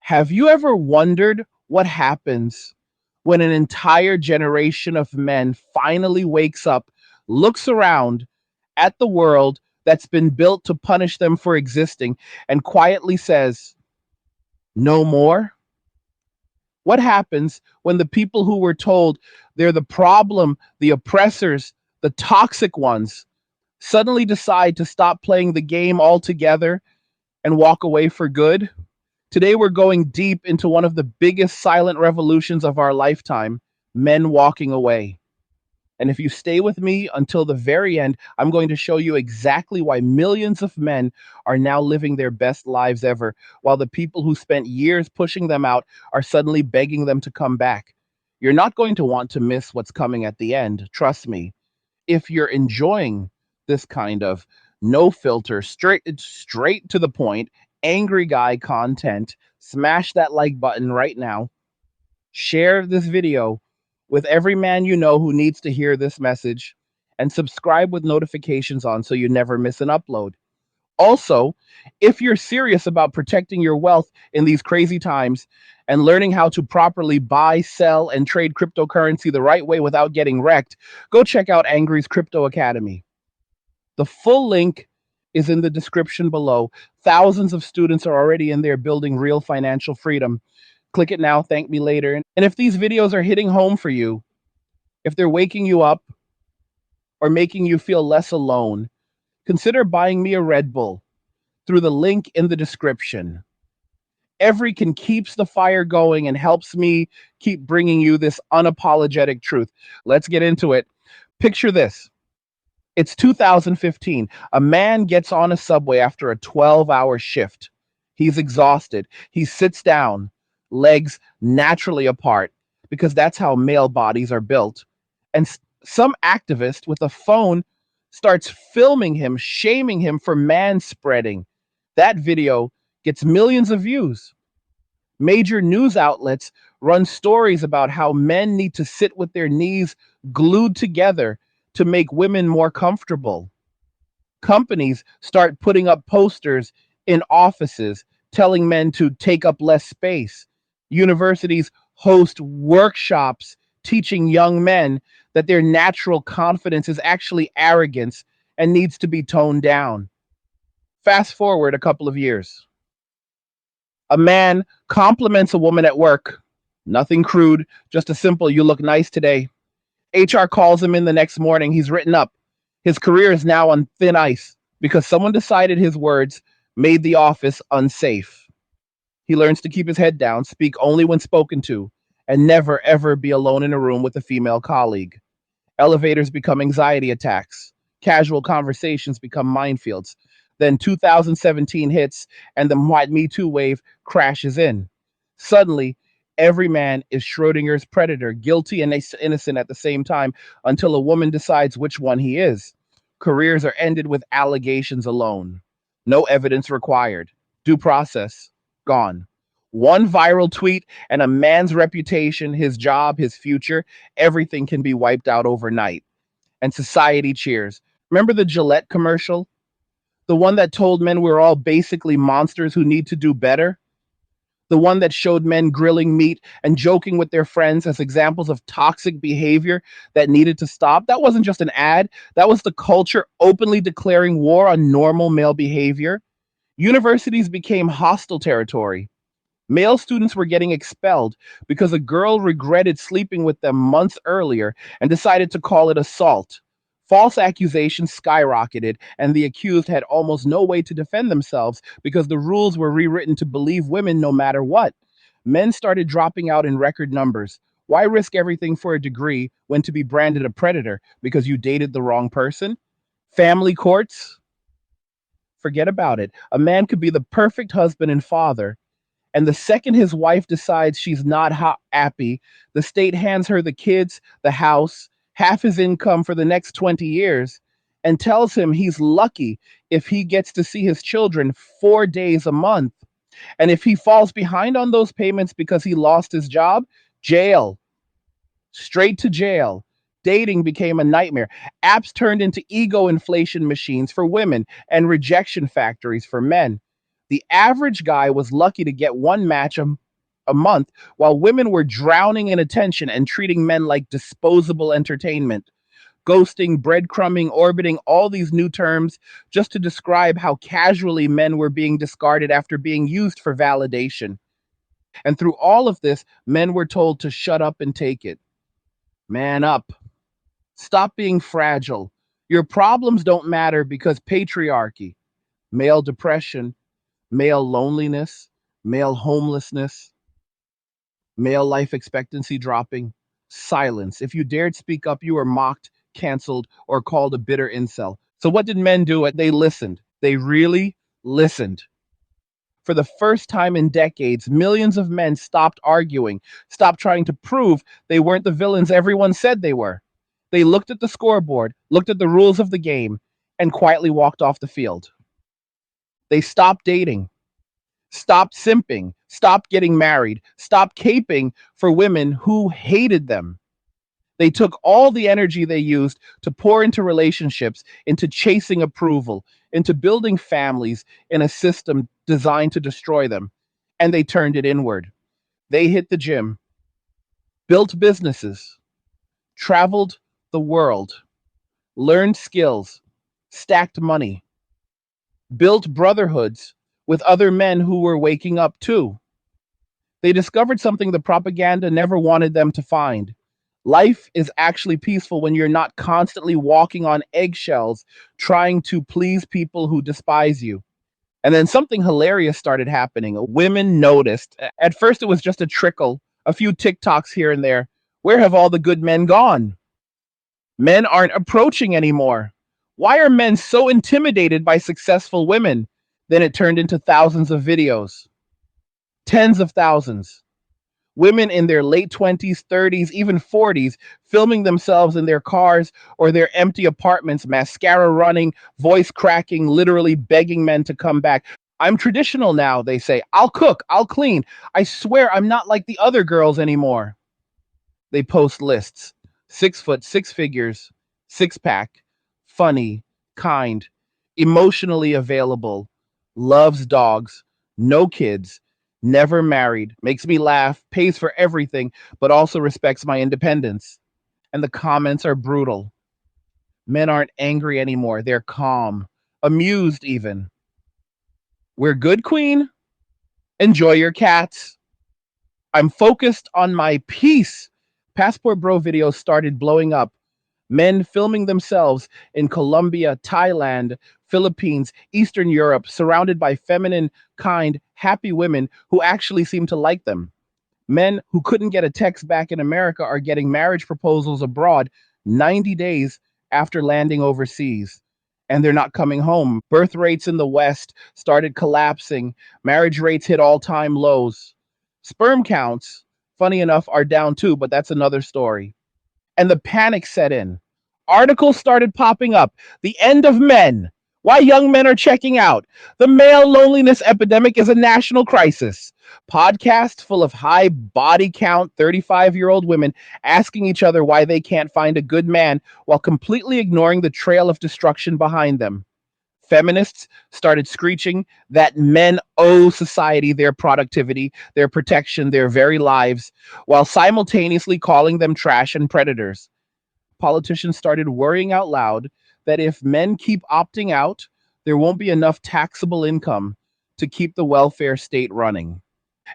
Have you ever wondered what happens when an entire generation of men finally wakes up, looks around at the world that's been built to punish them for existing, and quietly says, no more? What happens when the people who were told they're the problem, the oppressors, the toxic ones, suddenly decide to stop playing the game altogether and walk away for good? Today, we're going deep into one of the biggest silent revolutions of our lifetime: men walking away. And if you stay with me until the very end, I'm going to show you exactly why millions of men are now living their best lives ever, while the people who spent years pushing them out are suddenly begging them to come back. You're not going to want to miss what's coming at the end, trust me. If you're enjoying this kind of no filter, straight to the point, angry guy content, smash that like button right now. Share this video with every man you know who needs to hear this message, and subscribe with notifications on so you never miss an upload. Also, if you're serious about protecting your wealth in these crazy times and learning how to properly buy, sell, and trade cryptocurrency the right way without getting wrecked, go check out Angry's Crypto Academy. The full link is in the description below. Thousands of students are already in there building real financial freedom. Click it now, thank me later. And if these videos are hitting home for you, if they're waking you up or making you feel less alone, consider buying me a Red Bull through the link in the description. Every can keeps the fire going and helps me keep bringing you this unapologetic truth. Let's get into it. Picture this. It's 2015. A man gets on a subway after a 12-hour shift. He's exhausted. He sits down, legs naturally apart, because that's how male bodies are built. And some activist with a phone starts filming him, shaming him for manspreading. That video gets millions of views. Major news outlets run stories about how men need to sit with their knees glued together to make women more comfortable. Companies start putting up posters in offices telling men to take up less space. Universities host workshops teaching young men that their natural confidence is actually arrogance and needs to be toned down. Fast forward a couple of years. A man compliments a woman at work. Nothing crude, just a simple, "you look nice today." HR calls him in the next morning. He's written up. His career is now on thin ice because someone decided his words made the office unsafe. He learns to keep his head down, speak only when spoken to, and never, ever be alone in a room with a female colleague. Elevators become anxiety attacks. Casual conversations become minefields. Then 2017 hits, and the Me Too wave crashes in. Suddenly, every man is Schrodinger's predator, guilty and innocent at the same time, until a woman decides which one he is. Careers are ended with allegations alone. No evidence required. Due process gone. One viral tweet and a man's reputation, his job, his future, everything can be wiped out overnight. And society cheers. Remember the Gillette commercial? The one that told men we're all basically monsters who need to do better? The one that showed men grilling meat and joking with their friends as examples of toxic behavior that needed to stop? That wasn't just an ad. That was the culture openly declaring war on normal male behavior. Universities became hostile territory. Male students were getting expelled because a girl regretted sleeping with them months earlier and decided to call it assault. False accusations skyrocketed, and the accused had almost no way to defend themselves because the rules were rewritten to believe women no matter what. Men started dropping out in record numbers. Why risk everything for a degree when to be branded a predator because you dated the wrong person? Family courts? Forget about it. A man could be the perfect husband and father, and the second his wife decides she's not happy, the state hands her the kids, the house, half his income for the next 20 years, and tells him he's lucky if he gets to see his children 4 days a month. And if he falls behind on those payments because he lost his job, jail. Straight to jail. Dating became a nightmare. Apps turned into ego inflation machines for women and rejection factories for men. The average guy was lucky to get one match a month, while women were drowning in attention and treating men like disposable entertainment. Ghosting, breadcrumbing, orbiting, all these new terms just to describe how casually men were being discarded after being used for validation. And through all of this, men were told to shut up and take it. Man up. Stop being fragile. Your problems don't matter because patriarchy, male depression, male loneliness, male homelessness, male life expectancy dropping, silence. If you dared speak up, you were mocked, canceled, or called a bitter incel. So, what did men do? They listened. They really listened. For the first time in decades, millions of men stopped arguing, stopped trying to prove they weren't the villains everyone said they were. They looked at the scoreboard, looked at the rules of the game, and quietly walked off the field. They stopped dating, stopped simping, stopped getting married, stopped caping for women who hated them. They took all the energy they used to pour into relationships, into chasing approval, into building families in a system designed to destroy them, and they turned it inward. They hit the gym, built businesses, traveled the world, learned skills, stacked money, built brotherhoods with other men who were waking up too. They discovered something the propaganda never wanted them to find. Life is actually peaceful when you're not constantly walking on eggshells trying to please people who despise you. And then something hilarious started happening. Women noticed. At first, it was just a trickle, a few TikToks here and there. Where have all the good men gone? Men aren't approaching anymore. Why are men so intimidated by successful women? Then it turned into thousands of videos, tens of thousands. Women in their late 20s, 30s, even 40s, filming themselves in their cars or their empty apartments, mascara running, voice cracking, literally begging men to come back. I'm traditional now, they say. I'll cook, I'll clean. I swear I'm not like the other girls anymore. They post lists: 6 foot, six figures, six pack, funny, kind, emotionally available, loves dogs, no kids, never married, makes me laugh, pays for everything, but also respects my independence. And the comments are brutal. Men aren't angry anymore. They're calm, amused even. We're good, Queen. Enjoy your cats. I'm focused on my peace. Passport Bro videos started blowing up. Men filming themselves in Colombia, Thailand, Philippines, Eastern Europe, surrounded by feminine, kind, happy women who actually seem to like them. Men who couldn't get a text back in America are getting marriage proposals abroad 90 days after landing overseas. And they're not coming home. Birth rates in the West started collapsing. Marriage rates hit all time lows. Sperm counts, funny enough, are down too, but that's another story. And the panic set in. Articles started popping up. The end of men. Why young men are checking out. The male loneliness epidemic is a national crisis. Podcasts full of high body count 35-year-old women asking each other why they can't find a good man while completely ignoring the trail of destruction behind them. Feminists started screeching that men owe society their productivity, their protection, their very lives, while simultaneously calling them trash and predators. Politicians started worrying out loud that if men keep opting out, there won't be enough taxable income to keep the welfare state running.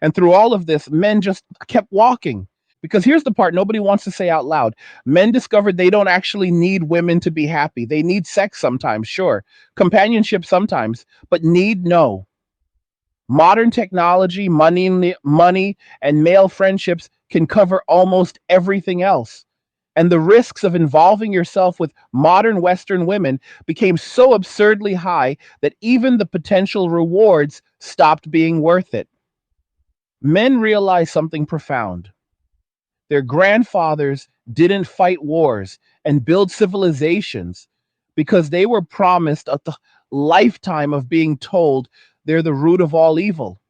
And through all of this, men just kept walking. Because here's the part nobody wants to say out loud. Men discovered they don't actually need women to be happy. They need sex sometimes, sure. Companionship sometimes, but need no. Modern technology, money, and male friendships can cover almost everything else. And the risks of involving yourself with modern Western women became so absurdly high that even the potential rewards stopped being worth it. Men realized something profound. Their grandfathers didn't fight wars and build civilizations because they were promised a lifetime of being told they're the root of all evil.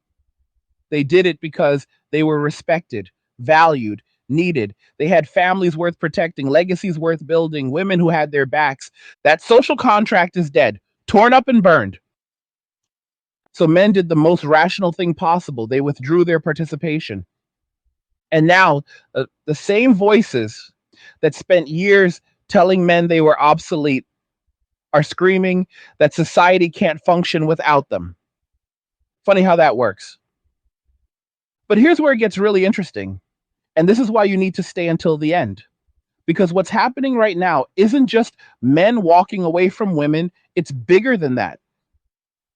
They did it because they were respected, valued, needed. They had families worth protecting, legacies worth building, women who had their backs. That social contract is dead, torn up and burned. So men did the most rational thing possible. They withdrew their participation. And now the same voices that spent years telling men they were obsolete are screaming that society can't function without them. Funny how that works. But here's where it gets really interesting. And this is why you need to stay until the end. Because what's happening right now isn't just men walking away from women, it's bigger than that.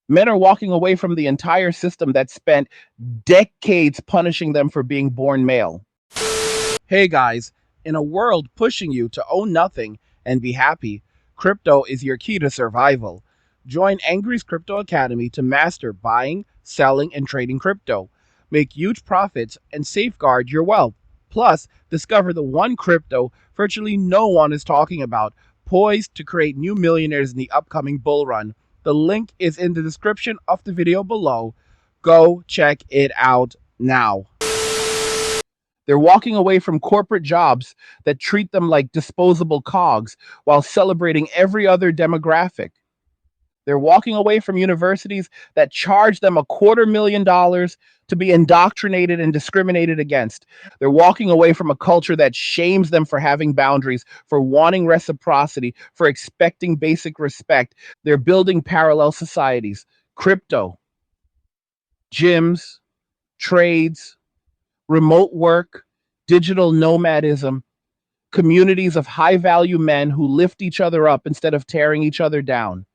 Men are walking away from the entire system that spent decades punishing them for being born male. Hey guys, in a world pushing you to own nothing and be happy, crypto is your key to survival. Join Angry's Crypto Academy to master buying, selling, and trading crypto. Make huge profits and safeguard your wealth. Plus, discover the one crypto virtually no one is talking about, poised to create new millionaires in the upcoming bull run. The link is in the description of the video below. Go check it out now. They're walking away from corporate jobs that treat them like disposable cogs while celebrating every other demographic. They're walking away from universities that charge them $250,000 to be indoctrinated and discriminated against. They're walking away from a culture that shames them for having boundaries, for wanting reciprocity, for expecting basic respect. They're building parallel societies, crypto, gyms, trades, remote work, digital nomadism, communities of high value men who lift each other up instead of tearing each other down.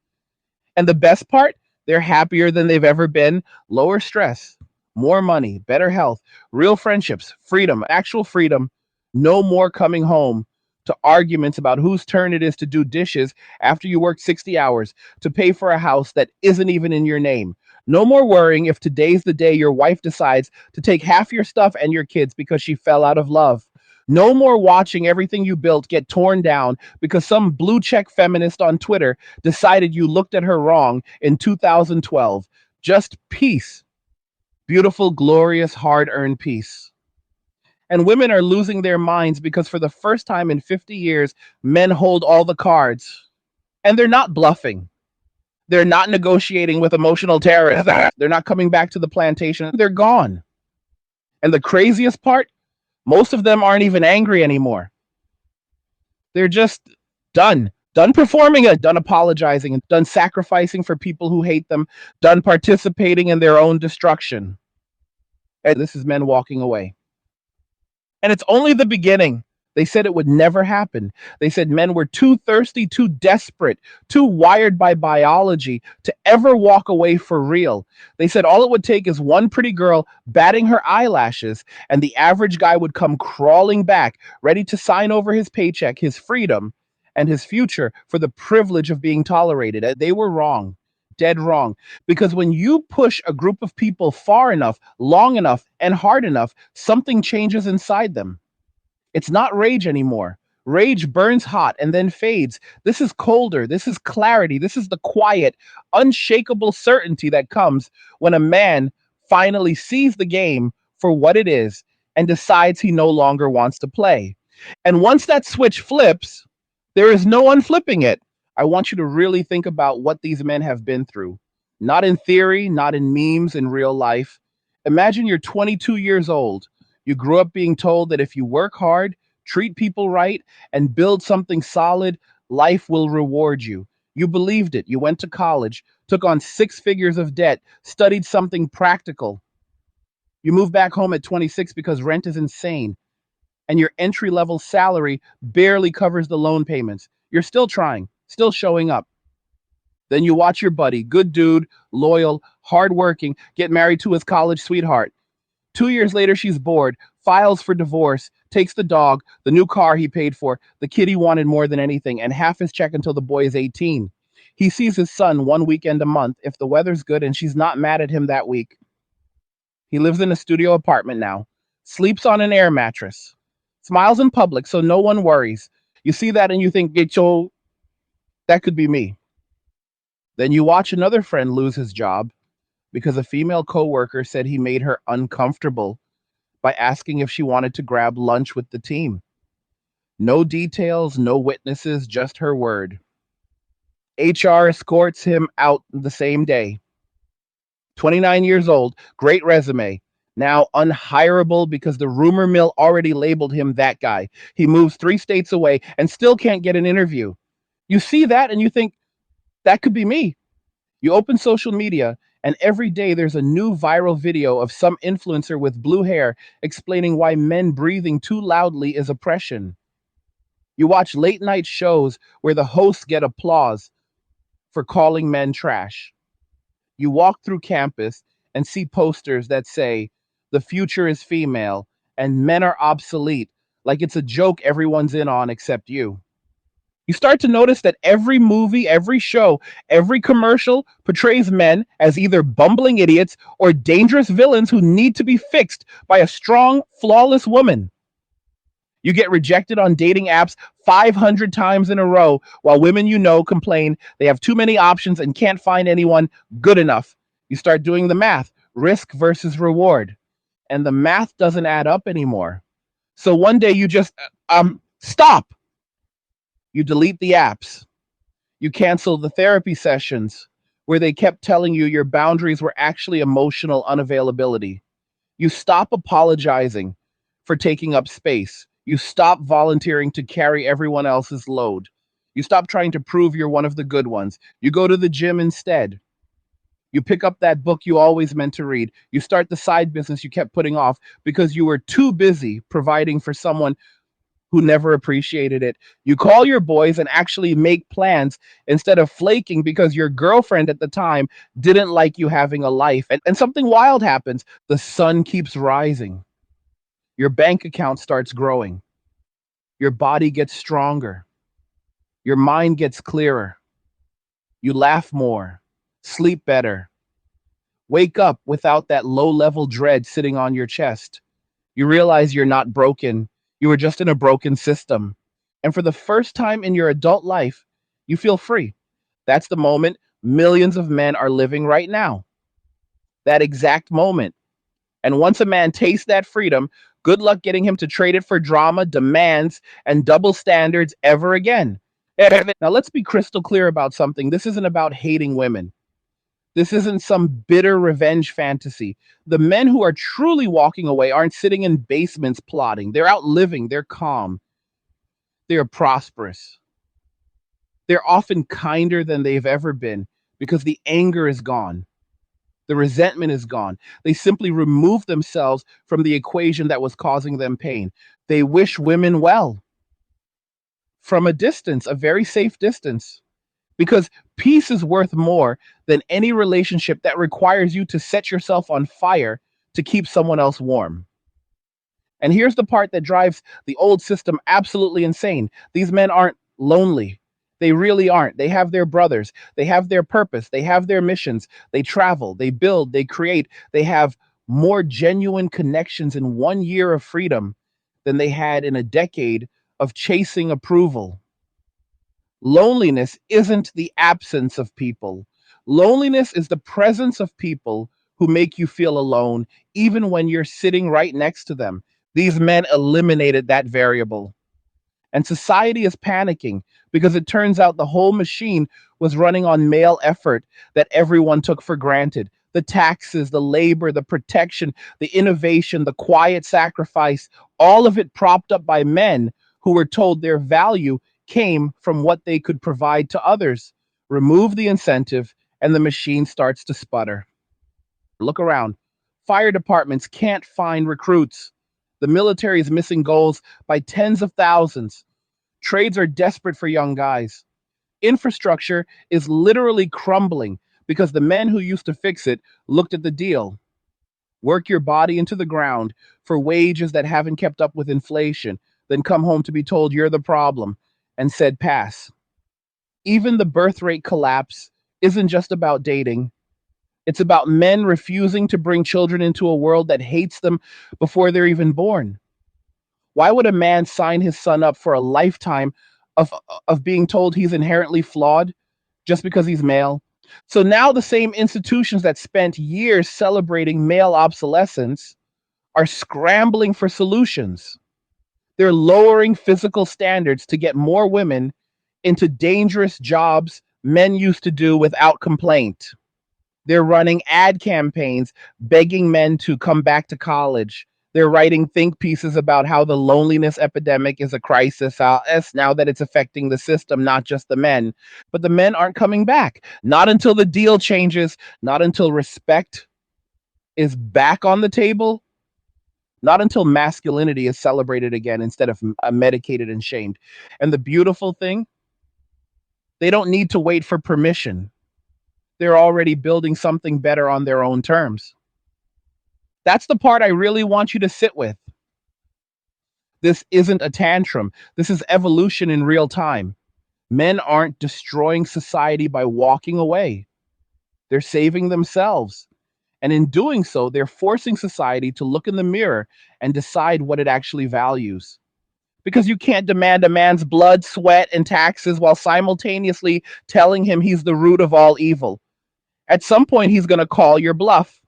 And the best part, they're happier than they've ever been, lower stress, more money, better health, real friendships, freedom, actual freedom, no more coming home to arguments about whose turn it is to do dishes after you worked 60 hours, to pay for a house that isn't even in your name. No more worrying if today's the day your wife decides to take half your stuff and your kids because she fell out of love. No more watching everything you built get torn down because some blue check feminist on Twitter decided you looked at her wrong in 2012. Just peace. Beautiful, glorious, hard earned peace. And women are losing their minds because for the first time in 50 years, men hold all the cards. And they're not bluffing. They're not negotiating with emotional terrorists. They're not coming back to the plantation. They're gone. And the craziest part, most of them aren't even angry anymore. They're just done. Done performing it, done apologizing, and done sacrificing for people who hate them, done participating in their own destruction. And this is men walking away. And it's only the beginning. They said it would never happen. They said men were too thirsty, too desperate, too wired by biology to ever walk away for real. They said all it would take is one pretty girl batting her eyelashes, and the average guy would come crawling back, ready to sign over his paycheck, his freedom, and his future for the privilege of being tolerated. They were wrong. Dead wrong. Because when you push a group of people far enough, long enough, and hard enough, something changes inside them. It's not rage anymore. Rage burns hot and then fades. This is colder. This is clarity. This is the quiet, unshakable certainty that comes when a man finally sees the game for what it is and decides he no longer wants to play. And once that switch flips, there is no unflipping it. I want you to really think about what these men have been through. Not in theory, not in memes, in real life. Imagine you're 22 years old. You grew up being told that if you work hard, treat people right, and build something solid, life will reward you. You believed it. You went to college, took on 6 figures of debt, studied something practical. You moved back home at 26 because rent is insane, and your entry level salary barely covers the loan payments. You're still trying, still showing up. Then you watch your buddy, good dude, loyal, hardworking, get married to his college sweetheart. 2 years later, she's bored, files for divorce, takes the dog, the new car he paid for, the kid he wanted more than anything, and half his check until the boy is 18. He sees his son one weekend a month if the weather's good and she's not mad at him that week. He lives in a studio apartment now, sleeps on an air mattress, smiles in public so no one worries. You see that and you think, Gicho, that could be me. Then you watch another friend lose his job because a female coworker said he made her uncomfortable by asking if she wanted to grab lunch with the team. No details, no witnesses, just her word. HR escorts him out the same day. 29 years old, great resume. Now unhireable because the rumor mill already labeled him that guy. He moves 3 states away and still can't get an interview. You see that and you think, that could be me. You open social media, and every day there's a new viral video of some influencer with blue hair explaining why men breathing too loudly is oppression. You watch late night shows where the hosts get applause for calling men trash. You walk through campus and see posters that say, the future is female and men are obsolete, like it's a joke everyone's in on except you. You start to notice that every movie, every show, every commercial portrays men as either bumbling idiots or dangerous villains who need to be fixed by a strong, flawless woman. You get rejected on dating apps 500 times in a row while women you know complain they have too many options and can't find anyone good enough. You start doing the math, risk versus reward, and the math doesn't add up anymore. So one day you just stop. You delete the apps. You cancel the therapy sessions where they kept telling you your boundaries were actually emotional unavailability. You stop apologizing for taking up space. You stop volunteering to carry everyone else's load. You stop trying to prove you're one of the good ones. You go to the gym instead. You pick up that book you always meant to read. You start the side business you kept putting off because you were too busy providing for someone who never appreciated it. You call your boys and actually make plans instead of flaking because your girlfriend at the time didn't like you having a life. And something wild happens. The sun keeps rising. Your bank account starts growing. Your body gets stronger. Your mind gets clearer. You laugh more, sleep better, wake up without that low level dread sitting on your chest. You realize you're not broken. You were just in a broken system. And for the first time in your adult life, you feel free. That's the moment millions of men are living right now. That exact moment. And once a man tastes that freedom, good luck getting him to trade it for drama, demands, and double standards ever again. Now, let's be crystal clear about something. This isn't about hating women. This isn't some bitter revenge fantasy. The men who are truly walking away aren't sitting in basements plotting. They're out living, they're calm, they're prosperous. They're often kinder than they've ever been because the anger is gone. The resentment is gone. They simply remove themselves from the equation that was causing them pain. They wish women well from a distance, a very safe distance. Because peace is worth more than any relationship that requires you to set yourself on fire to keep someone else warm. And here's the part that drives the old system absolutely insane. These men aren't lonely. They really aren't. They have their brothers. They have their purpose. They have their missions. They travel, they build, they create. They have more genuine connections in 1 year of freedom than they had in a decade of chasing approval. Loneliness isn't the absence of people. Loneliness is the presence of people who make you feel alone, even when you're sitting right next to them. These men eliminated that variable. And society is panicking because it turns out the whole machine was running on male effort that everyone took for granted. The taxes, the labor, the protection, the innovation, the quiet sacrifice, all of it propped up by men who were told their value came from what they could provide to others. Remove the incentive, and the machine starts to sputter. Look around. Fire departments can't find recruits. The military is missing goals by tens of thousands. Trades are desperate for young guys. Infrastructure is literally crumbling because the men who used to fix it looked at the deal. Work your body into the ground for wages that haven't kept up with inflation, then come home to be told you're the problem and said pass. Even the birth rate collapse isn't just about dating. It's about men refusing to bring children into a world that hates them before they're even born. Why would a man sign his son up for a lifetime of of being told he's inherently flawed just because he's male? So now the same institutions that spent years celebrating male obsolescence are scrambling for solutions. They're lowering physical standards to get more women into dangerous jobs men used to do without complaint. They're running ad campaigns begging men to come back to college. They're writing think pieces about how the loneliness epidemic is a crisis now that it's affecting the system, not just the men. But the men aren't coming back. Not until the deal changes, not until respect is back on the table, not until masculinity is celebrated again instead of medicated and shamed. And the beautiful thing, they don't need to wait for permission. They're already building something better on their own terms. That's the part I really want you to sit with. This isn't a tantrum. This is evolution in real time. Men aren't destroying society by walking away. They're saving themselves. And in doing so, they're forcing society to look in the mirror and decide what it actually values. Because you can't demand a man's blood, sweat, and taxes while simultaneously telling him he's the root of all evil. At some point, he's going to call your bluff.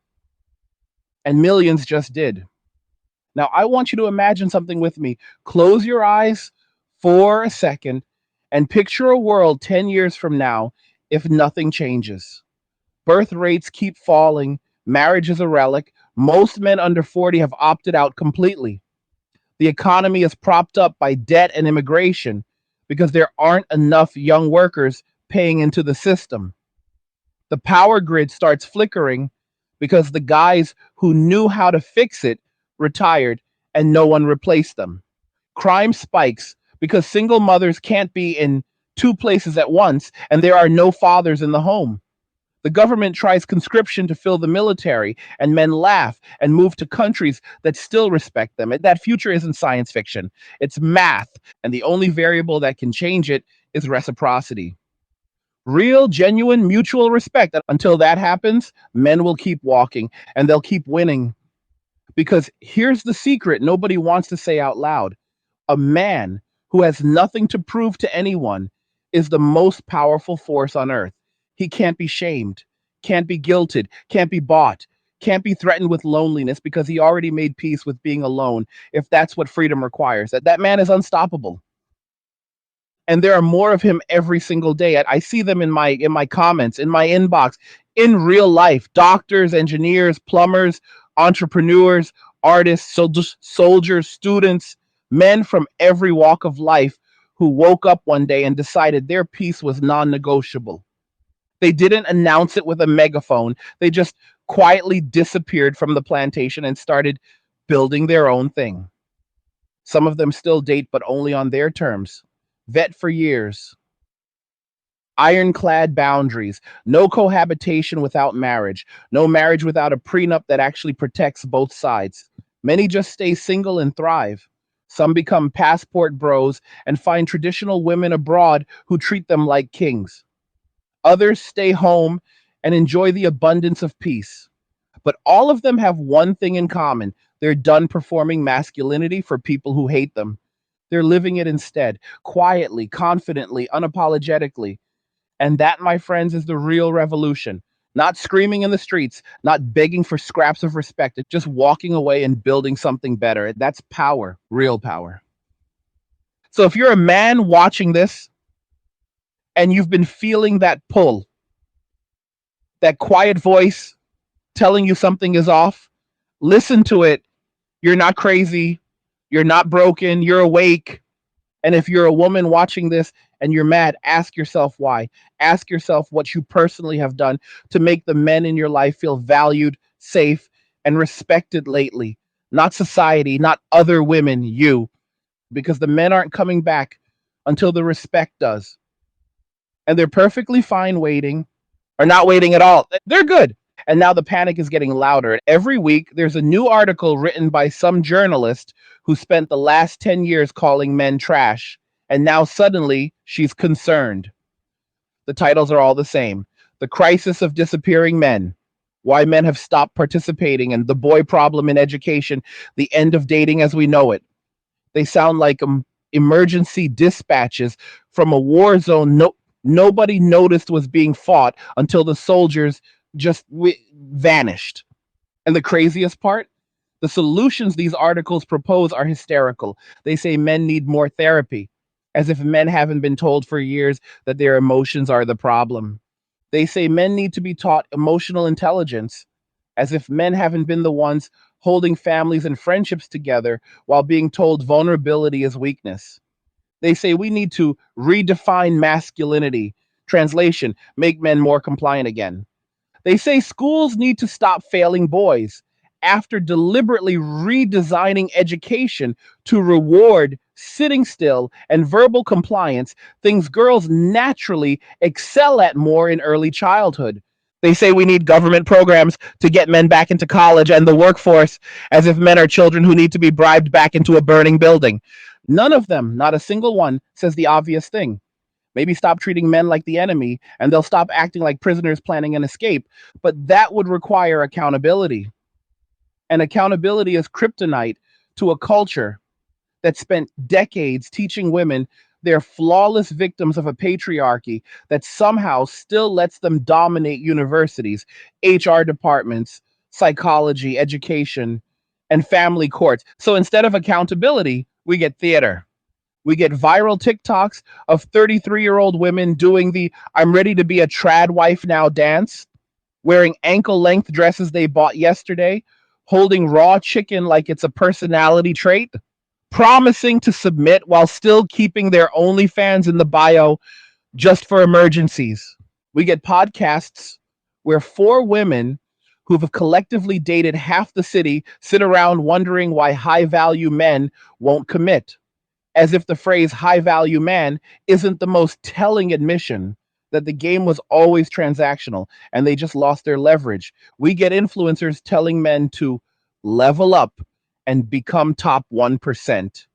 And millions just did. Now, I want you to imagine something with me. Close your eyes for a second and picture a world 10 years from now if nothing changes. Birth rates keep falling, marriage is a relic. Most men under 40 have opted out completely. The economy is propped up by debt and immigration because there aren't enough young workers paying into the system. The power grid starts flickering because the guys who knew how to fix it retired and no one replaced them. Crime spikes because single mothers can't be in two places at once and there are no fathers in the home. The government tries conscription to fill the military, and men laugh and move to countries that still respect them. That future isn't science fiction, it's math, and the only variable that can change it is reciprocity. Real, genuine, mutual respect. Until that happens, men will keep walking and they'll keep winning. Because here's the secret nobody wants to say out loud: a man who has nothing to prove to anyone is the most powerful force on earth. He can't be shamed, can't be guilted, can't be bought, can't be threatened with loneliness because he already made peace with being alone if that's what freedom requires. That man is unstoppable. And there are more of him every single day. I see them in my comments, in my inbox, in real life. Doctors, engineers, plumbers, entrepreneurs, artists, soldiers, students, men from every walk of life who woke up one day and decided their peace was non-negotiable. They didn't announce it with a megaphone. They just quietly disappeared from the plantation and started building their own thing. Some of them still date, but only on their terms. Vet for years. Ironclad boundaries. No cohabitation without marriage. No marriage without a prenup that actually protects both sides. Many just stay single and thrive. Some become passport bros and find traditional women abroad who treat them like kings. Others stay home and enjoy the abundance of peace. But all of them have one thing in common: they're done performing masculinity for people who hate them. They're living it instead, quietly, confidently, unapologetically. And that, my friends, is the real revolution. Not screaming in the streets, not begging for scraps of respect, it's just walking away and building something better. That's power, real power. So if you're a man watching this and you've been feeling that pull, that quiet voice telling you something is off, listen to it. You're not crazy. You're not broken. You're awake. And if you're a woman watching this and you're mad, ask yourself why. Ask yourself what you personally have done to make the men in your life feel valued, safe, and respected lately. Not society, not other women, you. Because the men aren't coming back until the respect does. And they're perfectly fine waiting or not waiting at all. They're good. And now the panic is getting louder. Every week, there's a new article written by some journalist who spent the last 10 years calling men trash. And now suddenly she's concerned. The titles are all the same: The Crisis of Disappearing Men, Why Men Have Stopped Participating, and The Boy Problem in Education, The End of Dating as We Know It. They sound like emergency dispatches from a war zone nobody noticed was being fought until the soldiers just vanished. And the craziest part? The solutions these articles propose are hysterical. They say men need more therapy, as if men haven't been told for years that their emotions are the problem. They say men need to be taught emotional intelligence, as if men haven't been the ones holding families and friendships together while being told vulnerability is weakness. They say we need to redefine masculinity. Translation, make men more compliant again. They say schools need to stop failing boys after deliberately redesigning education to reward sitting still and verbal compliance, things girls naturally excel at more in early childhood. They say we need government programs to get men back into college and the workforce, as if men are children who need to be bribed back into a burning building. None of them, not a single one, says the obvious thing. Maybe stop treating men like the enemy and they'll stop acting like prisoners planning an escape. But that would require accountability. And accountability is kryptonite to a culture that spent decades teaching women they're flawless victims of a patriarchy that somehow still lets them dominate universities, HR departments, psychology, education, and family courts. So instead of accountability, we get theater. We get viral TikToks of 33-year-old women doing the I'm ready to be a trad wife now dance, wearing ankle length dresses they bought yesterday, holding raw chicken like it's a personality trait, promising to submit while still keeping their OnlyFans in the bio just for emergencies. We get podcasts where four women who've collectively dated half the city sit around wondering why high value men won't commit, as if the phrase high value man isn't the most telling admission that the game was always transactional and they just lost their leverage. We get influencers telling men to level up and become top 1%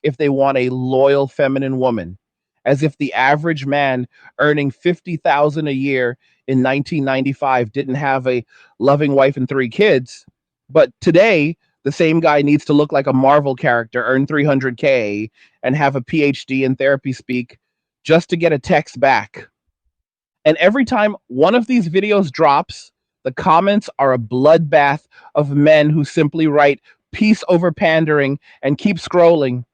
if they want a loyal feminine woman, as if the average man earning 50,000 a year in 1995 didn't have a loving wife and three kids. But today, the same guy needs to look like a Marvel character, earn 300K, and have a PhD in therapy speak just to get a text back. And every time one of these videos drops, the comments are a bloodbath of men who simply write peace over pandering and keep scrolling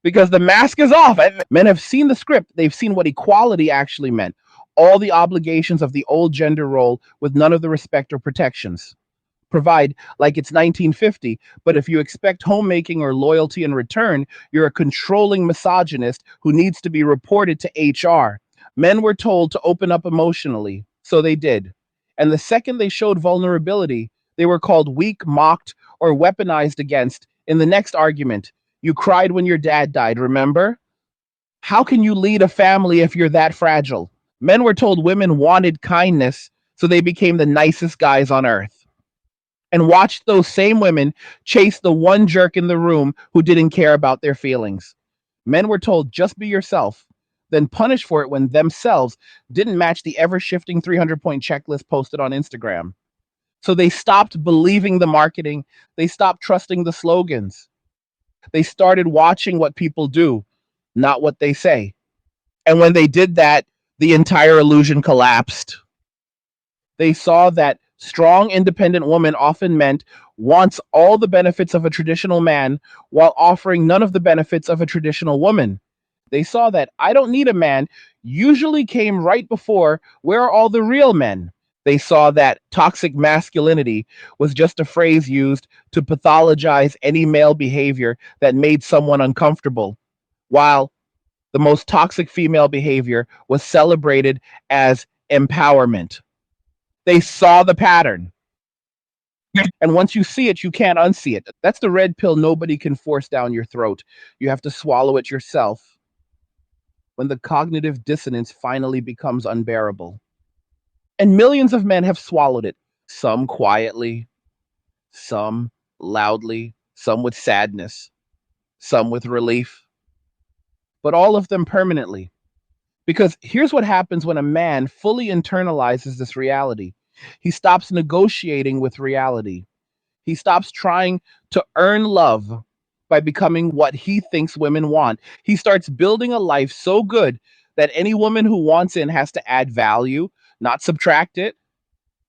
because the mask is off. Men have seen the script, they've seen what equality actually meant. All the obligations of the old gender role with none of the respect or protections. Provide like it's 1950, but if you expect homemaking or loyalty in return, you're a controlling misogynist who needs to be reported to HR. Men were told to open up emotionally, so they did. And the second they showed vulnerability, they were called weak, mocked, or weaponized against in the next argument. You cried when your dad died, remember? How can you lead a family if you're that fragile? Men were told women wanted kindness, so they became the nicest guys on earth. And watched those same women chase the one jerk in the room who didn't care about their feelings. Men were told just be yourself, then punished for it when themselves didn't match the ever shifting 300-point checklist posted on Instagram. So they stopped believing the marketing, they stopped trusting the slogans. They started watching what people do, not what they say. And when they did that, the entire illusion collapsed. They saw that strong, independent woman often meant wants all the benefits of a traditional man while offering none of the benefits of a traditional woman. They saw that I don't need a man usually came right before where are all the real men? They saw that toxic masculinity was just a phrase used to pathologize any male behavior that made someone uncomfortable, while the most toxic female behavior was celebrated as empowerment. They saw the pattern. And once you see it, you can't unsee it. That's the red pill nobody can force down your throat. You have to swallow it yourself when the cognitive dissonance finally becomes unbearable. And millions of men have swallowed it, some quietly, some loudly, some with sadness, some with relief, but all of them permanently. Because here's what happens when a man fully internalizes this reality: he stops negotiating with reality. He stops trying to earn love by becoming what he thinks women want. He starts building a life so good that any woman who wants in has to add value, not subtract it.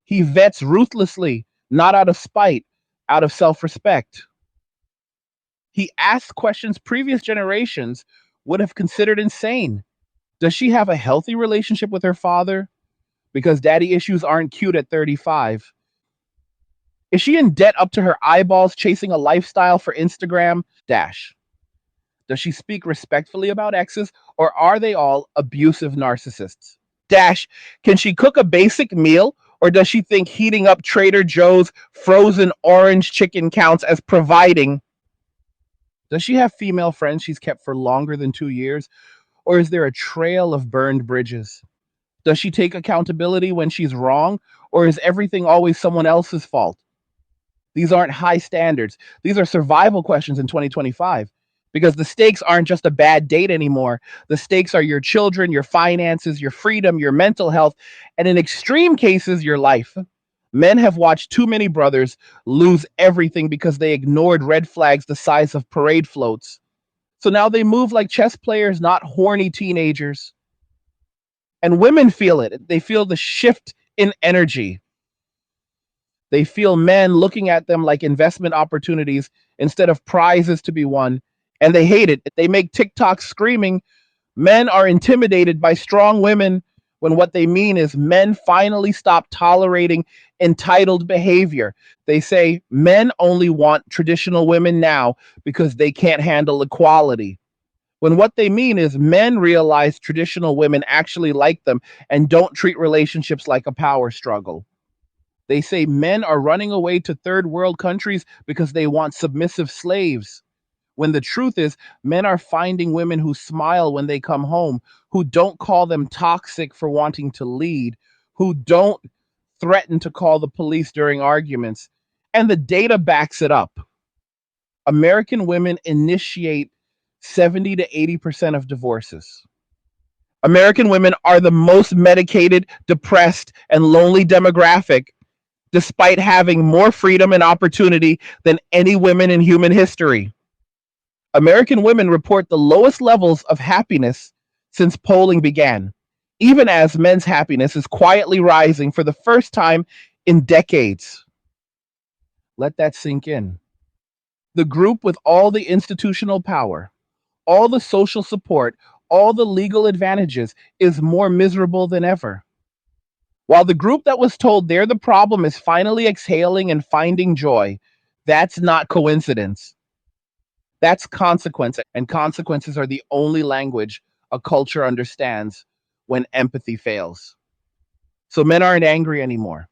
He vets ruthlessly, not out of spite, out of self respect. He asks questions previous generations would have considered insane. Does she have a healthy relationship with her father? because daddy issues aren't cute at 35. Is she in debt up to her eyeballs chasing a lifestyle for Instagram? Dash. Does she speak respectfully about exes, or are they all abusive narcissists? Dash. Can she cook a basic meal, or does she think heating up Trader Joe's frozen orange chicken counts as providing? Does she have female friends she's kept for longer than 2 years, or is there a trail of burned bridges? Does she take accountability when she's wrong, or is everything always someone else's fault? These aren't high standards. These are survival questions in 2025, because the stakes aren't just a bad date anymore. The stakes are your children, your finances, your freedom, your mental health, and in extreme cases, your life. Men have watched too many brothers lose everything because they ignored red flags the size of parade floats. So now they move like chess players, not horny teenagers. And women feel it. They feel the shift in energy. They feel men looking at them like investment opportunities instead of prizes to be won. And they hate it. They make TikToks screaming, men are intimidated by strong women, when what they mean is men finally stop tolerating entitled behavior. They say men only want traditional women now because they can't handle equality. When what they mean is men realize traditional women actually like them and don't treat relationships like a power struggle. They say men are running away to third world countries because they want submissive slaves. When the truth is, men are finding women who smile when they come home, who don't call them toxic for wanting to lead, who don't threaten to call the police during arguments. And the data backs it up. American women initiate 70 to 80% of divorces. American women are the most medicated, depressed, and lonely demographic, despite having more freedom and opportunity than any women in human history. American women report the lowest levels of happiness since polling began, even as men's happiness is quietly rising for the first time in decades. Let that sink in. The group with all the institutional power, all the social support, all the legal advantages is more miserable than ever. While the group that was told they're the problem is finally exhaling and finding joy, that's not coincidence. That's consequence, and consequences are the only language a culture understands when empathy fails. So men aren't angry anymore.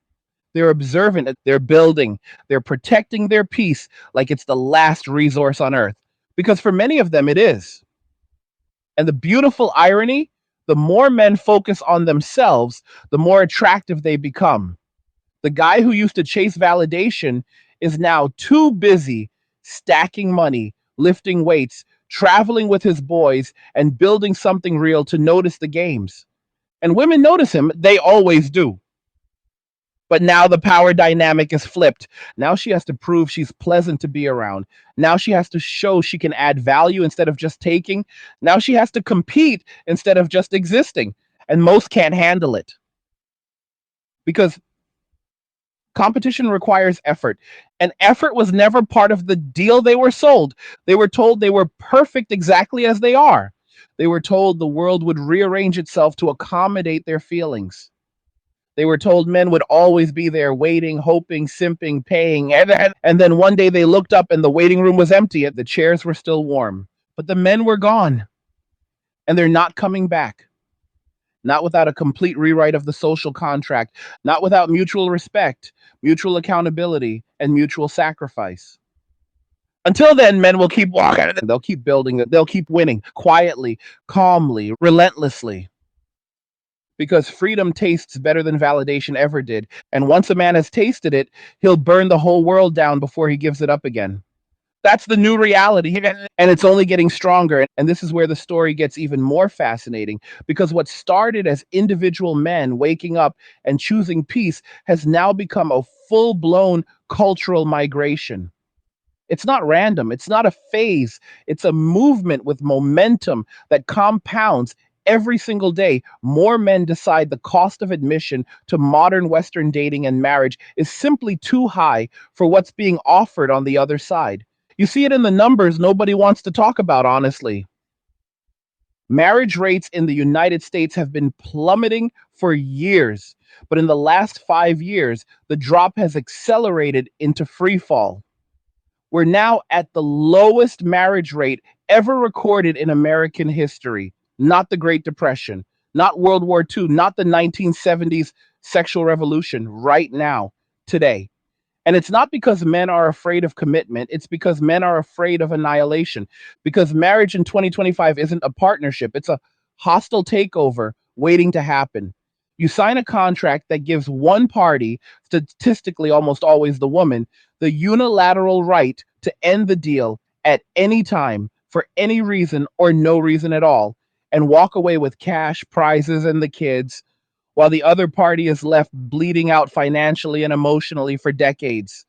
They're observant, they're building, they're protecting their peace like it's the last resource on earth. Because for many of them, it is. And the beautiful irony, the more men focus on themselves, the more attractive they become. The guy who used to chase validation is now too busy stacking money, lifting weights, traveling with his boys, and building something real to notice the games. And women notice him, they always do. But now the power dynamic is flipped. Now she has to prove she's pleasant to be around. Now she has to show she can add value instead of just taking. Now she has to compete instead of just existing. And most can't handle it because competition requires effort. And effort was never part of the deal they were sold. They were told they were perfect exactly as they are. They were told the world would rearrange itself to accommodate their feelings. They were told men would always be there waiting, hoping, simping, paying. And then one day they looked up and the waiting room was empty and the chairs were still warm. But the men were gone and they're not coming back. Not without a complete rewrite of the social contract, not without mutual respect, mutual accountability, and mutual sacrifice. Until then, men will keep walking. They'll keep building it. They'll keep winning quietly, calmly, relentlessly. Because freedom tastes better than validation ever did. And once a man has tasted it, he'll burn the whole world down before he gives it up again. That's the new reality. And it's only getting stronger. And this is where the story gets even more fascinating because what started as individual men waking up and choosing peace has now become a full blown cultural migration. It's not random, it's not a phase, it's a movement with momentum that compounds. Every single day, more men decide the cost of admission to modern Western dating and marriage is simply too high for what's being offered on the other side. You see it in the numbers nobody wants to talk about, honestly. Marriage rates in the United States have been plummeting for years, but in the last 5 years, the drop has accelerated into free fall. We're now at the lowest marriage rate ever recorded in American history, not the Great Depression, not World War II, not the 1970s sexual revolution, right now, today. And it's not because men are afraid of commitment, it's because men are afraid of annihilation. Because marriage in 2025 isn't a partnership, it's a hostile takeover waiting to happen. You sign a contract that gives one party, statistically almost always the woman, the unilateral right to end the deal at any time for any reason or no reason at all and walk away with cash, prizes, and the kids while the other party is left bleeding out financially and emotionally for decades.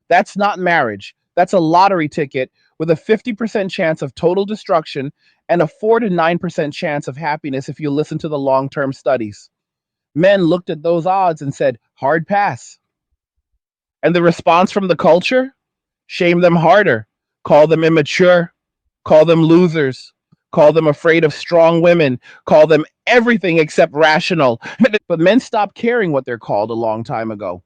That's not marriage. That's a lottery ticket with a 50% chance of total destruction and a 4 to 9% chance of happiness if you listen to the long term studies. Men looked at those odds and said, hard pass. And the response from the culture? Shame them harder, call them immature, call them losers, call them afraid of strong women, call them everything except rational. But men stopped caring what they're called a long time ago.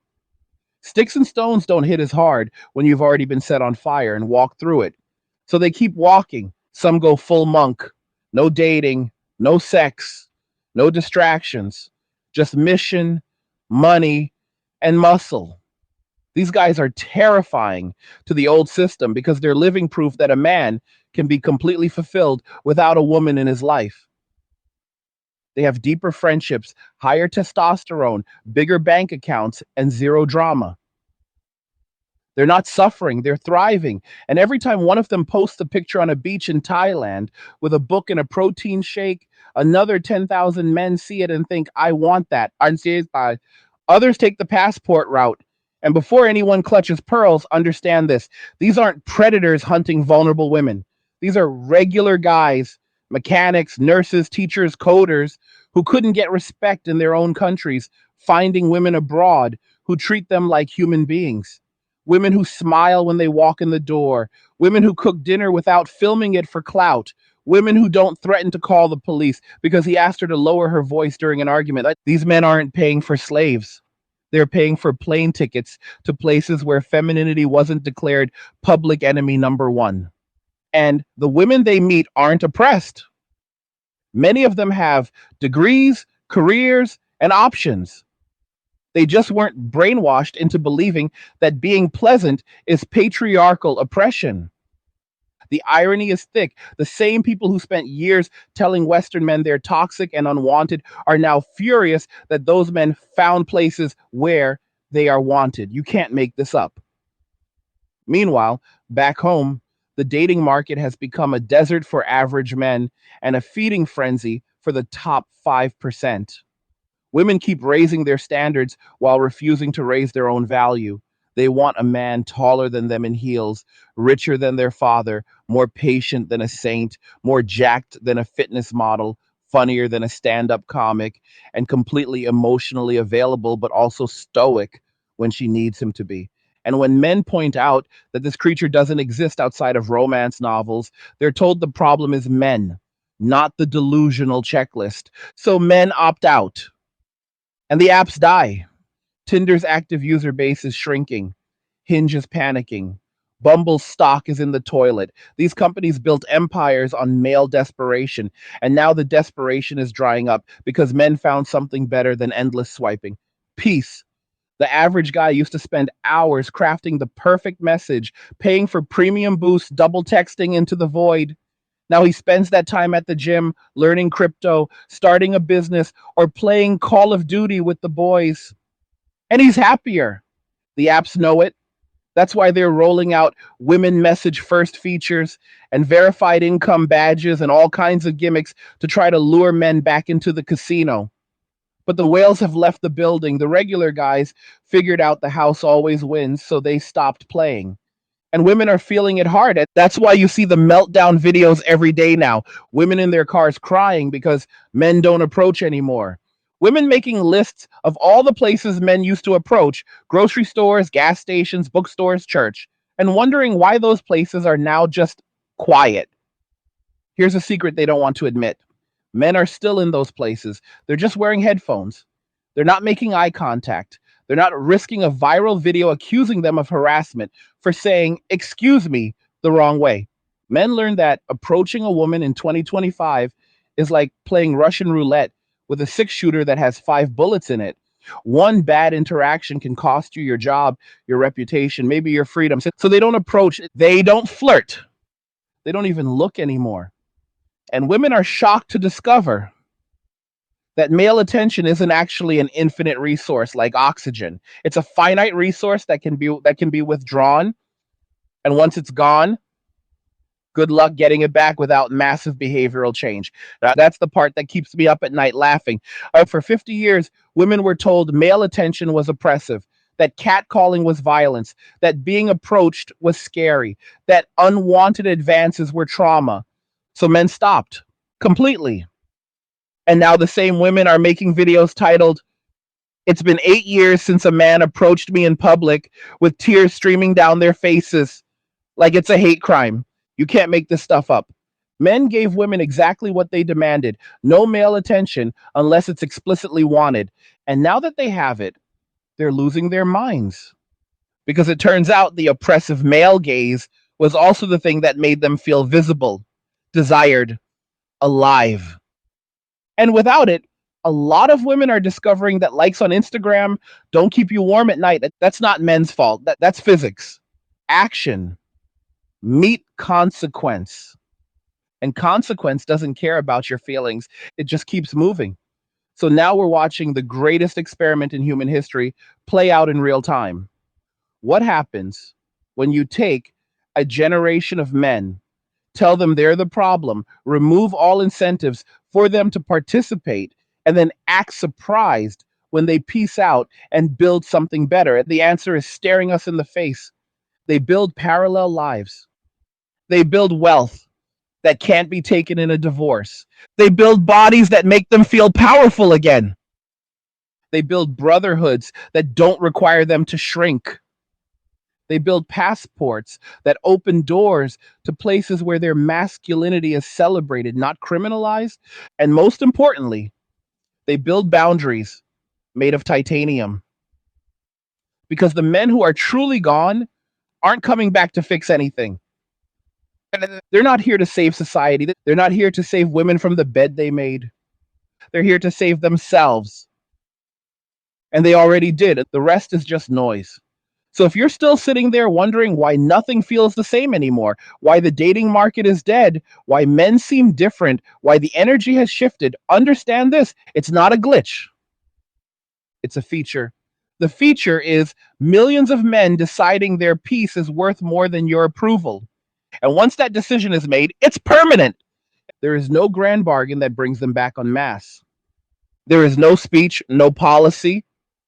Sticks and stones don't hit as hard when you've already been set on fire and walked through it. So they keep walking. Some go full monk. No dating, no sex, no distractions, just mission, money, and muscle. These guys are terrifying to the old system because they're living proof that a man can be completely fulfilled without a woman in his life. They have deeper friendships, higher testosterone, bigger bank accounts, and zero drama. They're not suffering, they're thriving. And every time one of them posts a picture on a beach in Thailand with a book and a protein shake, another 10,000 men see it and think, I want that. Others take the passport route. And before anyone clutches pearls, understand this. These aren't predators hunting vulnerable women. These are regular guys, mechanics, nurses, teachers, coders, who couldn't get respect in their own countries, finding women abroad who treat them like human beings. Women who smile when they walk in the door, women who cook dinner without filming it for clout, women who don't threaten to call the police because he asked her to lower her voice during an argument. These men aren't paying for slaves. They're paying for plane tickets to places where femininity wasn't declared public enemy number one. And the women they meet aren't oppressed. Many of them have degrees, careers, and options. They just weren't brainwashed into believing that being pleasant is patriarchal oppression. The irony is thick. The same people who spent years telling Western men they're toxic and unwanted are now furious that those men found places where they are wanted. You can't make this up. Meanwhile, back home, the dating market has become a desert for average men and a feeding frenzy for the top 5%. Women keep raising their standards while refusing to raise their own value. They want a man taller than them in heels, richer than their father, more patient than a saint, more jacked than a fitness model, funnier than a stand up comic, and completely emotionally available, but also stoic when she needs him to be. And when men point out that this creature doesn't exist outside of romance novels, they're told the problem is men, not the delusional checklist. So men opt out and the apps die. Tinder's active user base is shrinking. Hinge is panicking. Bumble's stock is in the toilet. These companies built empires on male desperation, and now the desperation is drying up because men found something better than endless swiping. Peace. The average guy used to spend hours crafting the perfect message, paying for premium boosts, double texting into the void. Now he spends that time at the gym, learning crypto, starting a business, or playing Call of Duty with the boys. And he's happier. The apps know it. That's why they're rolling out women message first features and verified income badges and all kinds of gimmicks to try to lure men back into the casino. But the whales have left the building. The regular guys figured out the house always wins, so they stopped playing. And women are feeling it hard. That's why you see the meltdown videos every day now. Women in their cars crying because men don't approach anymore. Women making lists of all the places men used to approach: grocery stores, gas stations, bookstores, church, and wondering why those places are now just quiet. Here's a secret they don't want to admit: Men are still in those places. They're just wearing headphones. They're not making eye contact. They're not risking a viral video accusing them of harassment for saying, excuse me, the wrong way. Men learn that approaching a woman in 2025 is like playing Russian roulette with a six shooter that has five bullets in it. One bad interaction can cost you your job, your reputation, maybe your freedom. So they don't approach, they don't flirt, they don't even look anymore. And women are shocked to discover that male attention isn't actually an infinite resource like oxygen. It's a finite resource that can be withdrawn, and once it's gone, good luck getting it back without massive behavioral change. That's the part that keeps me up at night laughing. For 50 years, women were told male attention was oppressive, that catcalling was violence, that being approached was scary, that unwanted advances were trauma. So men stopped completely. And now the same women are making videos titled, "It's been 8 years since a man approached me in public with tears streaming down their faces," like it's a hate crime. You can't make this stuff up. Men gave women exactly what they demanded: no male attention unless it's explicitly wanted. And now that they have it, they're losing their minds. Because it turns out the oppressive male gaze was also the thing that made them feel visible, desired, alive. And without it, a lot of women are discovering that likes on Instagram don't keep you warm at night. That's not men's fault. That's physics. Action. Meet consequence. And consequence doesn't care about your feelings, it just keeps moving. So now we're watching the greatest experiment in human history play out in real time. What happens when you take a generation of men, tell them they're the problem, remove all incentives for them to participate, and then act surprised when they peace out and build something better? The answer is staring us in the face. They build parallel lives. They build wealth that can't be taken in a divorce. They build bodies that make them feel powerful again. They build brotherhoods that don't require them to shrink. They build passports that open doors to places where their masculinity is celebrated, not criminalized. And most importantly, they build boundaries made of titanium. Because the men who are truly gone aren't coming back to fix anything. They're not here to save society. They're not here to save women from the bed they made. They're here to save themselves. And they already did. The rest is just noise. So if you're still sitting there wondering why nothing feels the same anymore, why the dating market is dead, why men seem different, why the energy has shifted, understand this: it's not a glitch. It's a feature. The feature is millions of men deciding their peace is worth more than your approval. And once that decision is made, it's permanent. There is no grand bargain that brings them back en masse. There is no speech, no policy,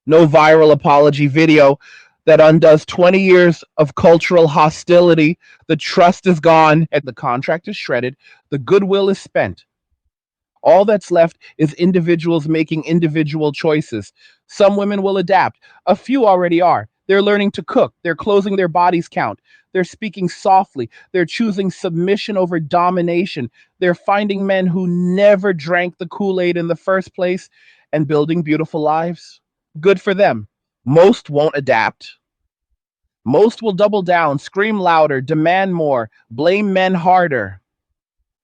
no viral apology video that undoes 20 years of cultural hostility. The trust is gone and the contract is shredded. The goodwill is spent. All that's left is individuals making individual choices. Some women will adapt. A few already are. They're learning to cook. They're closing their bodies count. They're speaking softly. They're choosing submission over domination. They're finding men who never drank the Kool-Aid in the first place and building beautiful lives. Good for them. Most won't adapt. Most will double down, scream louder, demand more, blame men harder.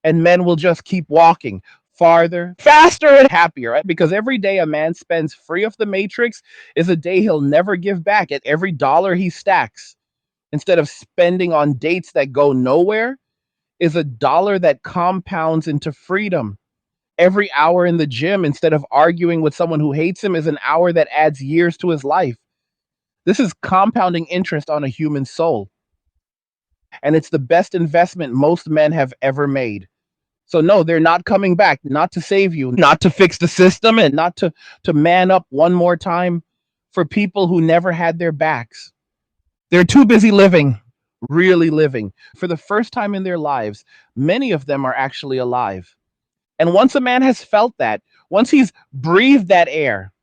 And men will just keep walking farther, faster, and happier. Right? Because every day a man spends free of the matrix is a day he'll never give back. At every dollar he stacks, instead of spending on dates that go nowhere, is a dollar that compounds into freedom. Every hour in the gym, instead of arguing with someone who hates him, is an hour that adds years to his life. This is compounding interest on a human soul. And it's the best investment most men have ever made. So no, they're not coming back, not to save you, not to fix the system, and not to man up one more time for people who never had their backs. They're too busy living, really living. For the first time in their lives, many of them are actually alive. And once a man has felt that, once he's breathed that air,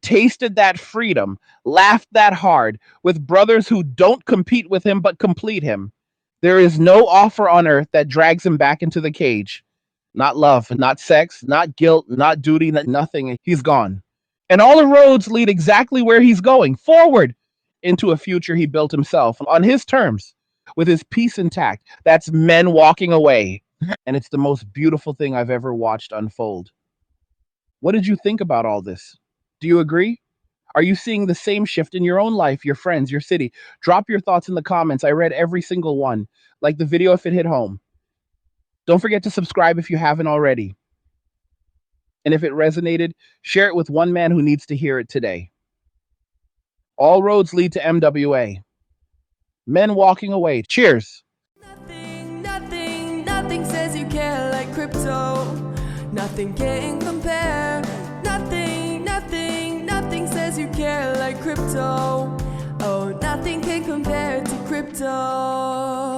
tasted that freedom, laughed that hard with brothers who don't compete with him but complete him, there is no offer on earth that drags him back into the cage. Not love, not sex, not guilt, not duty, nothing. He's gone. And all the roads lead exactly where he's going, forward into a future he built himself on his terms, with his peace intact. That's men walking away. And it's the most beautiful thing I've ever watched unfold. What did you think about all this? Do you agree? Are you seeing the same shift in your own life, your friends, your city? Drop your thoughts in the comments. I read every single one. Like the video if it hit home. Don't forget to subscribe if you haven't already. And if it resonated, share it with one man who needs to hear it today. All roads lead to MWA. Men walking away. Cheers. Nothing says you care like crypto. Nothing can compare. Nothing says you care like crypto. Oh, nothing can compare to crypto.